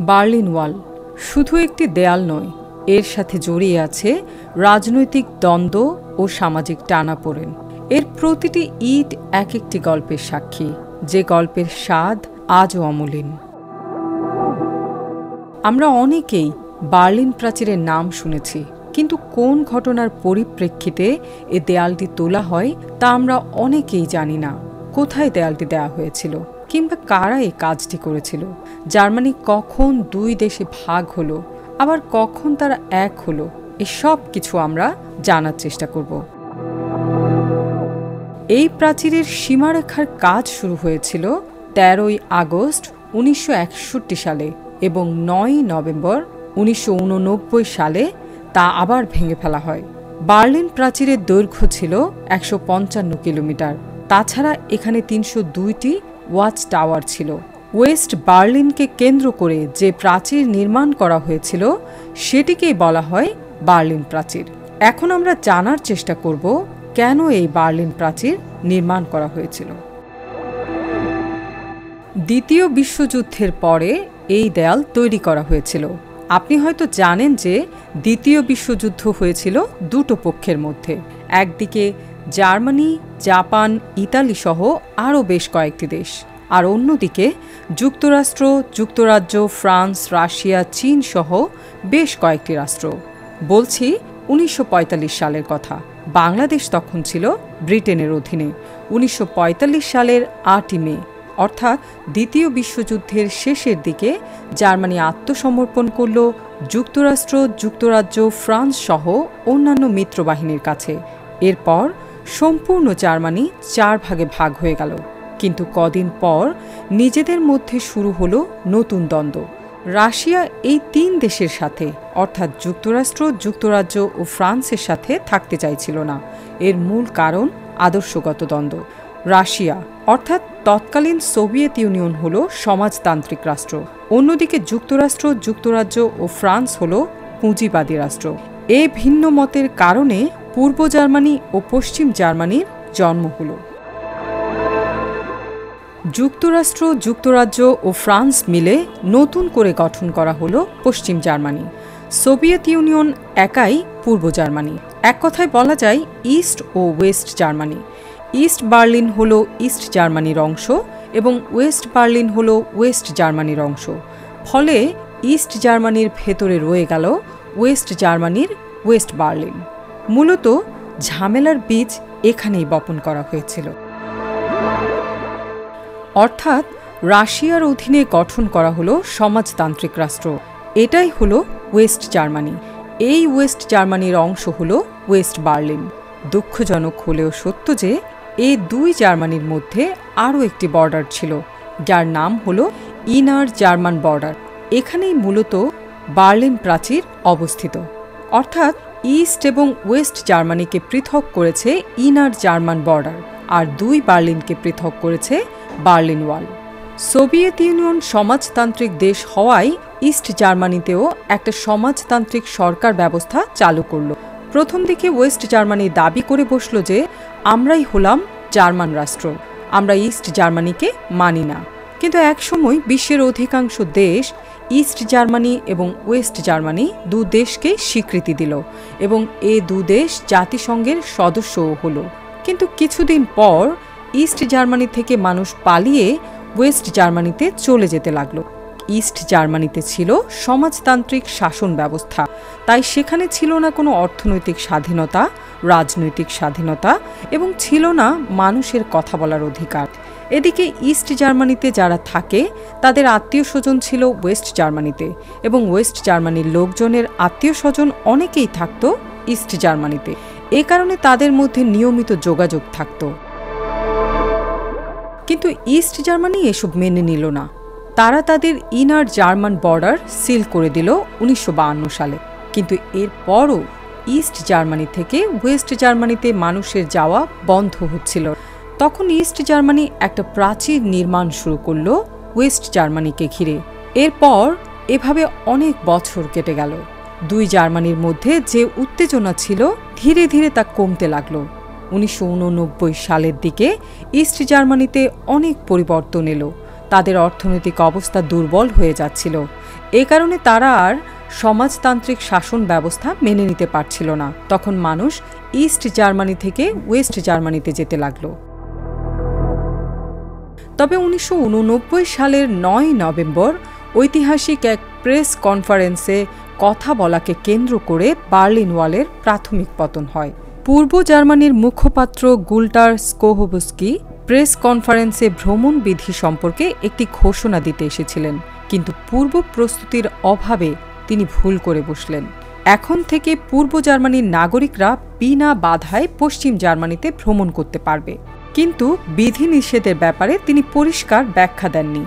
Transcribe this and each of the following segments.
Berlin ওয়াল শুধু একটি দেয়াল নয়, এর সাথে জড়িয়ে আছে রাজনৈতিক দ্বন্দ্ব ও সামাজিক টানাপোড়েন। এর প্রতিটি ইট এক একটি গল্পের সাক্ষী, যে গল্পের স্বাদ আজও অমলিন। আমরা অনেকেই বার্লিন প্রাচীরের নাম শুনেছি, কিন্তু কোন ঘটনার পরিপ্রেক্ষিতে এ দেয়ালটি তোলা হয় তা আমরা অনেকেই জানি না। কোথায় দেয়ালটি দেওয়া হয়েছিল, কিংবা কারা এই কাজটি করেছিল? জার্মানি কখন দুই দেশে ভাগ হলো, আবার কখন তারা এক হলো, এসব কিছু আমরা জানার চেষ্টা করব। এই প্রাচীরের সীমারেখার কাজ শুরু হয়েছিল 13ই আগস্ট 1961 সালে এবং 9ই নভেম্বর 1989 সালে তা আবার ভেঙে ফেলা হয়। বার্লিন প্রাচীরের দৈর্ঘ্য ছিল 155 কিলোমিটার। তাছাড়া এখানে 302টি ওয়াচ টাওয়ার ছিল। ওয়েস্ট বার্লিনকে কেন্দ্র করে যে প্রাচীর নির্মাণ করা হয়েছিল সেটিকেই বলা হয় বার্লিন প্রাচীর। এখন আমরা জানার চেষ্টা করব কেন এই বার্লিন প্রাচীর নির্মাণ করা হয়েছিল। দ্বিতীয় বিশ্বযুদ্ধের পরে এই দেয়াল তৈরি করা হয়েছিল। আপনি হয়তো জানেন যে দ্বিতীয় বিশ্বযুদ্ধ হয়েছিল দুটো পক্ষের মধ্যে। একদিকে জার্মানি, জাপান, ইতালি সহ আরও বেশ কয়েকটি দেশ, আর অন্যদিকে যুক্তরাষ্ট্র, যুক্তরাজ্য, ফ্রান্স, রাশিয়া, চীন সহ বেশ কয়েকটি রাষ্ট্র। বলছি 1945 সালের কথা। বাংলাদেশ তখন ছিল ব্রিটেনের অধীনে। 1945 সালের 8ই মে, অর্থাৎ দ্বিতীয় বিশ্বযুদ্ধের শেষের দিকে জার্মানি আত্মসমর্পণ করল যুক্তরাষ্ট্র, যুক্তরাজ্য, ফ্রান্স সহ অন্যান্য মিত্রবাহিনীর কাছে। এরপর সম্পূর্ণ জার্মানি 4 ভাগে ভাগ হয়ে গেল। কিন্তু কদিন পর নিজেদের মধ্যে শুরু হলো নতুন দ্বন্দ্ব। রাশিয়া এই 3 দেশের সাথে, অর্থাৎ যুক্তরাষ্ট্র, যুক্তরাজ্য ও ফ্রান্সের সাথে থাকতে চাইছিল না। এর মূল কারণ আদর্শগত দ্বন্দ্ব। রাশিয়া অর্থাৎ তৎকালীন সোভিয়েত ইউনিয়ন হল সমাজতান্ত্রিক রাষ্ট্র, অন্যদিকে যুক্তরাষ্ট্র, যুক্তরাজ্য ও ফ্রান্স হল পুঁজিবাদী রাষ্ট্র। এই ভিন্ন মতের কারণে পূর্ব জার্মানি ও পশ্চিম জার্মানির জন্ম হল। যুক্তরাষ্ট্র, যুক্তরাজ্য ও ফ্রান্স মিলে নতুন করে গঠন করা হলো পশ্চিম জার্মানি। সোভিয়েত ইউনিয়ন একাই পূর্ব জার্মানি। এক কথায় বলা যায় ইস্ট ও ওয়েস্ট জার্মানি। ইস্ট বার্লিন হল ইস্ট জার্মানির অংশ এবং ওয়েস্ট বার্লিন হল ওয়েস্ট জার্মানির অংশ। ফলে ইস্ট জার্মানির ভেতরে রয়ে গেল ওয়েস্ট জার্মানির ওয়েস্ট বার্লিন। মূলত ঝামেলার বীজ এখানেই বপন করা হয়েছিল। অর্থাৎ রাশিয়ার অধীনে গঠন করা হলো সমাজতান্ত্রিক রাষ্ট্র। এটাই হলো ওয়েস্ট জার্মানি। এই ওয়েস্ট জার্মানির অংশ হলো ওয়েস্ট বার্লিন। দুঃখজনক হলেও সত্য যে এই দুই জার্মানির মধ্যে আরও একটি বর্ডার ছিল, যার নাম হলো ইনার জার্মান বর্ডার। এখানেই মূলত বার্লিন প্রাচীর অবস্থিত। অর্থাৎ ইস্ট এবং ওয়েস্ট জার্মানিকে পৃথক করেছে ইনার জার্মান বর্ডার, আর দুই বার্লিনকে পৃথক করেছে বার্লিন ওয়াল। সোভিয়েত ইউনিয়ন সমাজতান্ত্রিক দেশ হওয়ায় ইস্ট জার্মানিতেও একটা সমাজতান্ত্রিক সরকার ব্যবস্থা চালু করল। প্রথম দিকে ওয়েস্ট জার্মানি দাবি করে বসল যে আমরাই হলাম জার্মান রাষ্ট্র, আমরা ইস্ট জার্মানিকে মানি না। কিন্তু একসময় বিশ্বের অধিকাংশ দেশ ইস্ট জার্মানি এবং ওয়েস্ট জার্মানি দু দেশকে স্বীকৃতি দিল এবং এ দু দেশ জাতিসংঘের সদস্যও হলো। কিন্তু কিছুদিন পর ইস্ট জার্মানি থেকে মানুষ পালিয়ে ওয়েস্ট জার্মানিতে চলে যেতে লাগলো। ইস্ট জার্মানিতে ছিল সমাজতান্ত্রিক শাসন ব্যবস্থা, তাই সেখানে ছিল না কোনো অর্থনৈতিক স্বাধীনতা, রাজনৈতিক স্বাধীনতা এবং ছিল না মানুষের কথা বলার অধিকার। এদিকে ইস্ট জার্মানিতে যারা থাকে তাদের আত্মীয় স্বজন ছিল ওয়েস্ট জার্মানিতে, এবং ওয়েস্ট জার্মানির লোকজনের আত্মীয় স্বজন অনেকেই থাকত ইস্ট জার্মানিতে। এ কারণে তাদের মধ্যে নিয়মিত যোগাযোগ থাকত। কিন্তু ইস্ট জার্মানি এসব মেনে নিল না। তারা তাদের ইনার জার্মান বর্ডার সিল করে দিল 1952 সালে। কিন্তু এরপরও ইস্ট জার্মানি থেকে ওয়েস্ট জার্মানিতে মানুষের যাওয়া বন্ধ হচ্ছিল। তখন ইস্ট জার্মানি একটা প্রাচীর নির্মাণ শুরু করলো ওয়েস্ট জার্মানিকে ঘিরে। এরপর এভাবে অনেক বছর কেটে গেল। দুই জার্মানির মধ্যে যে উত্তেজনা ছিল ধীরে ধীরে তা কমতে লাগলো। 1989 সালের দিকে ইস্ট জার্মানিতে অনেক পরিবর্তন এলো। তাদের অর্থনৈতিক অবস্থা দুর্বল হয়ে যাচ্ছিল। এ কারণে তারা আর সমাজতান্ত্রিক শাসন ব্যবস্থা মেনে নিতে পারছিল না। তখন মানুষ ইস্ট জার্মানি থেকে ওয়েস্ট জার্মানিতে যেতে লাগলো। তবে 1989 সালের 9 নভেম্বর ঐতিহাসিক এক প্রেস কনফারেন্সে কথা বলাকে কেন্দ্র করে বার্লিন ওয়ালের প্রাথমিক পতন হয়। পূর্ব জার্মানির মুখপাত্র গুল্টার স্কোহবস্কি প্রেস কনফারেন্সে ভ্রমণ বিধি সম্পর্কে একটি ঘোষণা দিতে এসেছিলেন, কিন্তু পূর্ব প্রস্তুতির অভাবে তিনি ভুল করে বসলেন। এখন থেকে পূর্ব জার্মানির নাগরিকরা বিনা বাধায় পশ্চিম জার্মানিতে ভ্রমণ করতে পারবে, কিন্তু বিধিনিষেধের ব্যাপারে তিনি পরিষ্কার ব্যাখ্যা দেননি।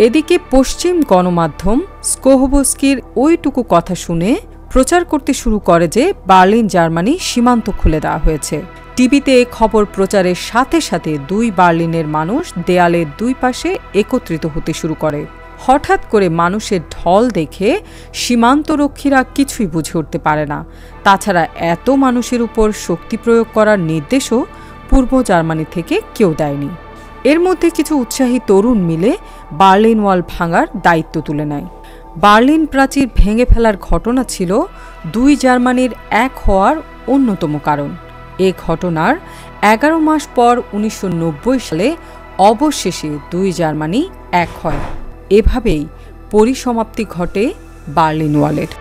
এদিকে পশ্চিম গণমাধ্যম স্কোহবস্কির ওইটুকু কথা শুনে প্রচার করতে শুরু করে যে বার্লিন জার্মানি সীমান্ত খুলে দেওয়া হয়েছে। টিভিতে এ খবর প্রচারের সাথে সাথে দুই বার্লিনের মানুষ দেয়ালের দুই পাশে একত্রিত হতে শুরু করে। হঠাৎ করে মানুষের ঢল দেখে সীমান্তরক্ষীরা কিছুই বুঝে উঠতে পারে না। তাছাড়া এত মানুষের উপর শক্তি প্রয়োগ করার নির্দেশও পূর্ব জার্মানি থেকে কেউ দেয়নি। এর মধ্যে কিছু উৎসাহী তরুণ মিলে বার্লিন ওয়াল ভাঙার দায়িত্ব তুলে নেয়। বার্লিন প্রাচীর ভেঙে ফেলার ঘটনা ছিল দুই জার্মানির এক হওয়ার অন্যতম কারণ। এ ঘটনার 11 মাস পর 1990 সালে অবশেষে দুই জার্মানি এক হয়। এভাবেই পরিসমাপ্তি ঘটে বার্লিন ওয়ালের।